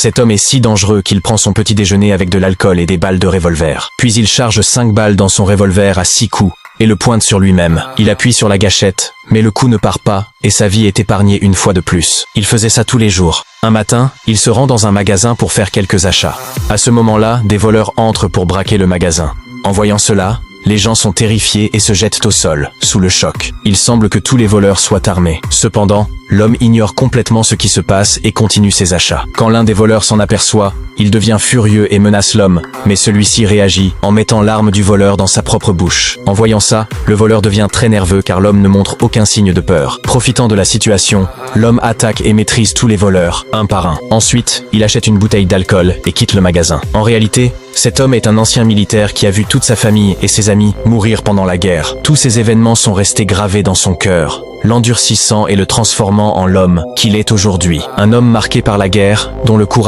Cet homme est si dangereux qu'il prend son petit déjeuner avec de l'alcool et des balles de revolver. Puis il charge 5 balles dans son revolver à 6 coups et le pointe sur lui-même. Il appuie sur la gâchette, mais le coup ne part pas et sa vie est épargnée une fois de plus. Il faisait ça tous les jours. Un matin, il se rend dans un magasin pour faire quelques achats. À ce moment-là, des voleurs entrent pour braquer le magasin. En voyant cela, les gens sont terrifiés et se jettent au sol, sous le choc. Il semble que tous les voleurs soient armés. Cependant, l'homme ignore complètement ce qui se passe et continue ses achats. Quand l'un des voleurs s'en aperçoit, il devient furieux et menace l'homme, mais celui-ci réagit en mettant l'arme du voleur dans sa propre bouche. En voyant ça, le voleur devient très nerveux car l'homme ne montre aucun signe de peur. Profitant de la situation, l'homme attaque et maîtrise tous les voleurs, un par un. Ensuite, il achète une bouteille d'alcool et quitte le magasin. En réalité, cet homme est un ancien militaire qui a vu toute sa famille et ses amis mourir pendant la guerre. Tous ces événements sont restés gravés dans son cœur, l'endurcissant et le transformant en l'homme qu'il est aujourd'hui. Un homme marqué par la guerre, dont le courage